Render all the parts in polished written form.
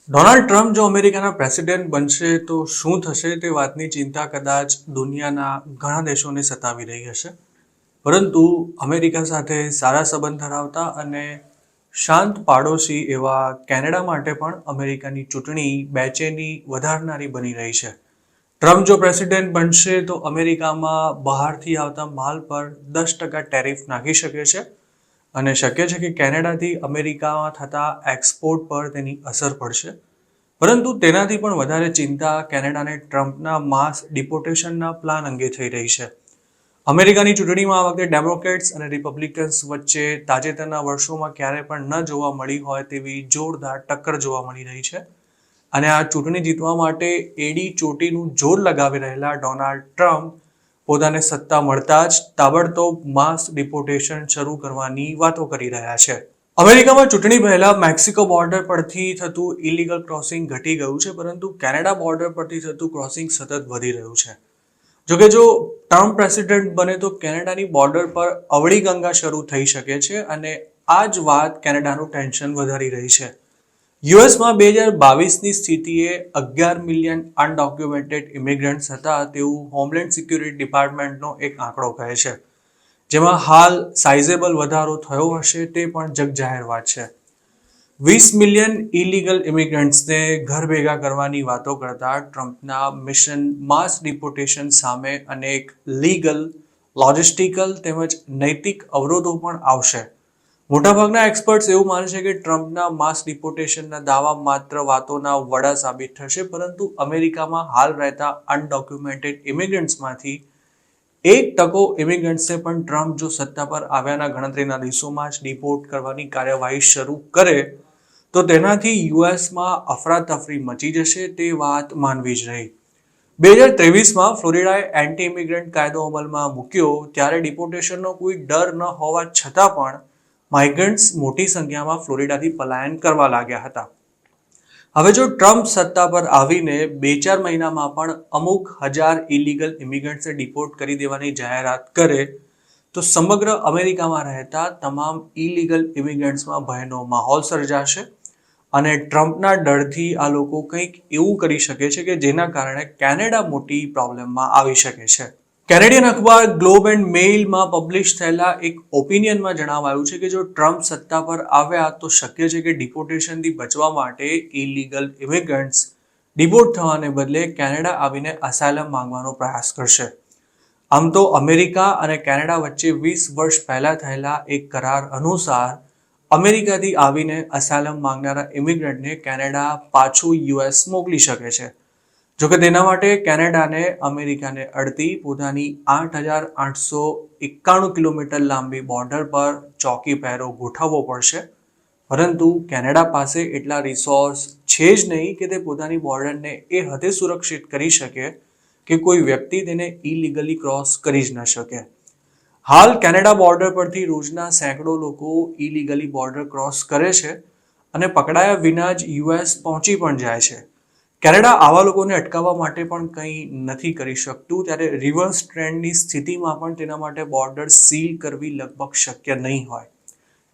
Donald Trump જો અમેરિકાના president બનશે તો શું થશે તે વાતની ચિંતા કદાચ દુનિયાના ઘણા દેશોને સતાવી રહી હશે. પરંતુ અમેરિકા સાથે સારા સંબંધ ધરાવતા અને શાંત પાડોશી એવા કેનેડા માટે પણ અમેરિકાની ચૂંટણી બેચેની વધારનારી બની રહી છે. ટ્રમ્પ જો પ્રેસિડેન્ટ બનશે તો અમેરિકામાં બહારથી આવતા માલ પર 10% ટેરિફ નાખી શકે છે અને શક્ય છે કે કેનેડાથી અમેરિકામાં થતા એક્સપોર્ટ પર તેની અસર પડશે. પરંતુ તેનાથી પણ વધારે ચિંતા કેનેડાને ટ્રમ્પના માસ ડિપોર્ટેશનના પ્લાન અંગે થઈ રહી છે. અમેરિકાની ચૂંટણીમાં આ વખતે ડેમોક્રેટ્સ અને રિપબ્લિકન્સ વચ્ચે તાજેતરના વર્ષોમાં ક્યારેય પણ ન જોવા મળી હોય તેવી જોરદાર ટક્કર જોવા મળી રહી છે. અને આ ચૂંટણી જીતવા માટે એડી ચોટીનું જોર લગાવી રહેલા ડોનાલ્ડ ટ્રમ્પ પોતાને સત્તા મળતા જ તાબડતોબ માસ ડિપોર્ટેશન શરૂ કરવાની વાતો કરી રહ્યા છે. અમેરિકામાં ચૂંટણી પહેલા મેક્સિકો બોર્ડર પરથી થતું ઇલીગલ ક્રોસિંગ ઘટી ગયું છે, પરંતુ કેનેડા બોર્ડર પરથી થતું ક્રોસિંગ સતત વધી રહ્યું છે. જોકે જો ટ્રમ્પ પ્રેસિડેન્ટ બને તો કેનેડાની બોર્ડર પર અવળી ગંગા શરૂ થઈ શકે છે અને આ જ વાત કેનેડાનું ટેન્શન વધારી રહી છે. યુએસમાં 2022ની સ્થિતિએ 11 મિલિયન અનડોક્યુમેન્ટેડ ઇમિગ્રન્ટ્સ હતા તેવું હોમલેન્ડ સિક્યુરિટી ડિપાર્ટમેન્ટનો એક આંકડો કહે છે. જેમાં હાલ સાઇઝેબલ વધારો થયો હશે તે પણ જગજાહેર વાત છે. 20 મિલિયન ઇલીગલ ઇમિગ્રન્ટ્સને ઘર ભેગા કરવાની વાતો કરતા ટ્રમ્પના મિશન માસ ડિપોર્ટેશન સામે અનેક લીગલ, લોજિસ્ટિકલ તેમજ નૈતિક અવરોધો પણ આવશે. મોટાભાગના એક્સપર્ટ્સ એવું માને છે કે ટ્રમ્પના માસ ડિપોર્ટેશનના દાવા માત્ર વાતોના વડા સાબિત થશે, પરંતુ અમેરિકામાં હાલ રહેતા અનડોક્યુમેન્ટેડ ઇમિગ્રન્ટ્સમાંથી 1% ઇમિગ્રન્ટ્સને પણ ટ્રમ્પ જો સત્તા પર આવ્યાના ગણતરીના દિવસોમાં જ ડિપોર્ટ કરવાની કાર્યવાહી શરૂ કરે તો તેનાથી યુએસમાં અફરાતફરી મચી જશે તે વાત માનવી જ રહી. 2023માં ફ્લોરિડાએ એન્ટી ઇમિગ્રન્ટ કાયદો અમલમાં મૂક્યો ત્યારે ડિપોર્ટેશનનો કોઈ ડર ન હોવા છતાં પણ માઇગ્રન્ટ્સ મોટી સંખ્યામાં ફ્લોરિડાથી પલાયન કરવા લાગ્યા હતા. હવે જો ટ્રમ્પ સત્તા પર આવીને 2-4 મહિનામાં પણ અમુક હજાર ઇલીગલ ઇમિગ્રન્ટ્સને ડિપોર્ટ કરી દેવાની જાહેરાત કરે તો સમગ્ર અમેરિકામાં રહેતા તમામ ઇલીગલ ઇમિગ્રન્ટ્સમાં ભયનો માહોલ સર્જાશે અને ટ્રમ્પના ડરથી આ લોકો કંઈક એવું કરી શકે છે કે જેના કારણે કેનેડા મોટી પ્રોબ્લેમમાં આવી શકે છે. કેનેડિયન અખબાર ગ્લોબ એન્ડ મેઇલમાં પબ્લિશ થયેલા એક ઓપિનિયનમાં જણાવાયું છે કે જો ટ્રમ્પ સત્તા પર આવ્યા તો શક્ય છે કે ડિપોર્ટેશનથી બચવા માટે ઇલીગલ ઇમિગ્રન્ટ્સ ડિપોર્ટ થવાને બદલે કેનેડા આવીને અસાયલમ માંગવાનો પ્રયાસ કરશે. આમ તો અમેરિકા અને કેનેડા વચ્ચે 20 વર્ષ પહેલા થયેલા એક કરાર અનુસાર અમેરિકાથી આવીને અસાયલમ માંગનારા ઇમિગ્રન્ટને કેનેડા પાછું યુએસ મોકલી શકે છે. જોકે તેના માટે કેનેડાને અમેરિકાને અડતી પોતાની 8,891 કિલોમીટર લાંબી બોર્ડર પર ચોકી પહેરો ગોઠવવો પડશે. પરંતુ કેનેડા પાસે એટલા રિસોર્સ છે જ નહીં કે તે પોતાની બોર્ડરને એ હદે સુરક્ષિત કરી શકે કે કોઈ વ્યક્તિ તેને ઇલીગલી ક્રોસ કરી જ ન શકે. હાલ કેનેડા બોર્ડર પરથી રોજના સેંકડો લોકો ઇલીગલી બોર્ડર ક્રોસ કરે છે અને પકડાયા વિના જ યુએસ પહોંચી પણ જાય છે. કેનેડા આવા લોકોને અટકાવવા માટે પણ કંઈ નથી કરી શકતું, ત્યારે રિવર્સ ટ્રેન્ડની સ્થિતિમાં પણ તેના માટે બોર્ડર સીલ કરવી લગભગ શક્ય નહીં હોય.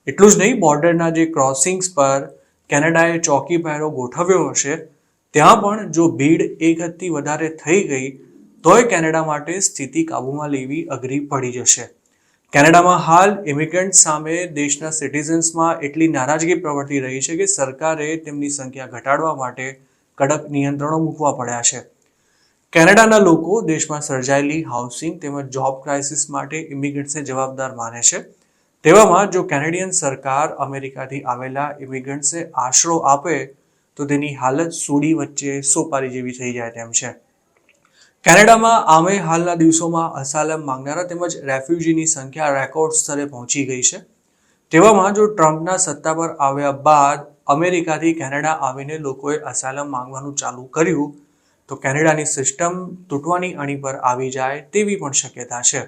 એટલું જ નહીં, બોર્ડરના જે ક્રોસિંગ્સ પર કેનેડાએ ચોકી પહેરો ગોઠવ્યો હશે ત્યાં પણ જો ભીડ એક હદથી વધારે થઈ ગઈ તોય કેનેડા માટે સ્થિતિ કાબૂમાં લેવી અઘરી પડી જશે. કેનેડામાં હાલ ઇમિગ્રન્ટ સામે દેશના સિટીઝન્સમાં એટલી નારાજગી પ્રવર્તી રહી છે કે સરકારે તેમની સંખ્યા ઘટાડવા માટે કડક નિયંત્રણો મૂકવા પડ્યા છે. કેનેડાના લોકો દેશમાં સર્જાયેલી હાઉસિંગ તેમજ જોબ ક્રાઇસિસ માટે ઇમિગ્રન્ટ્સને જવાબદાર માને છે. તેવામાં જો કેનેડિયન સરકાર અમેરિકાથી આવેલા ઇમિગ્રન્ટ્સને આશરો આપે તો તેની હાલત સૂડી વચ્ચે સોપારી જેવી થઈ જાય તેમ છે. કેનેડામાં આમે હાલના દિવસોમાં અસાયલમ માંગનારા તેમજ રેફ્યુજીની સંખ્યા રેકોર્ડ સ્તરે પહોંચી ગઈ છે. તેવામાં જો ટ્રમ્પના સત્તા પર આવ્યા બાદ અમેરિકાથી કેનેડા આવીને લોકોએ અસાયલમ માંગવાનું ચાલુ કર્યું તો કેનેડાની સિસ્ટમ તૂટવાની અણી પર આવી જાય તેવી પણ શક્યતા છે.